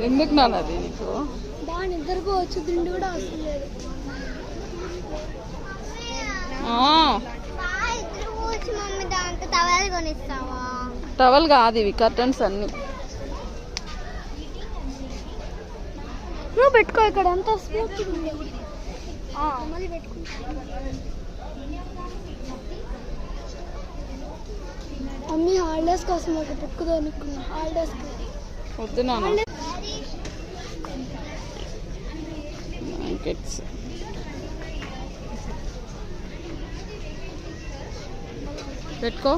ఎందుకు నాన్నది నీకు బాగా నిద్రపోవచ్చు, తిండి కూడా అవసరం లేదు. టవల్ కాదు ఇవి కర్టన్స్ అన్ని. నువ్వు పెట్టుకో, ఇక్కడ ఎంత స్మూత్ ఉంది. మళ్ళీ పెట్టుకుంటా. మమ్మీ హాలిడేస్ కోసం ఒక పెట్టుకుందాం అనుకున్నా. హాలిడేస్ వద్దు నాన్న. బ్లాంకెట్స్ పెట్టుకో.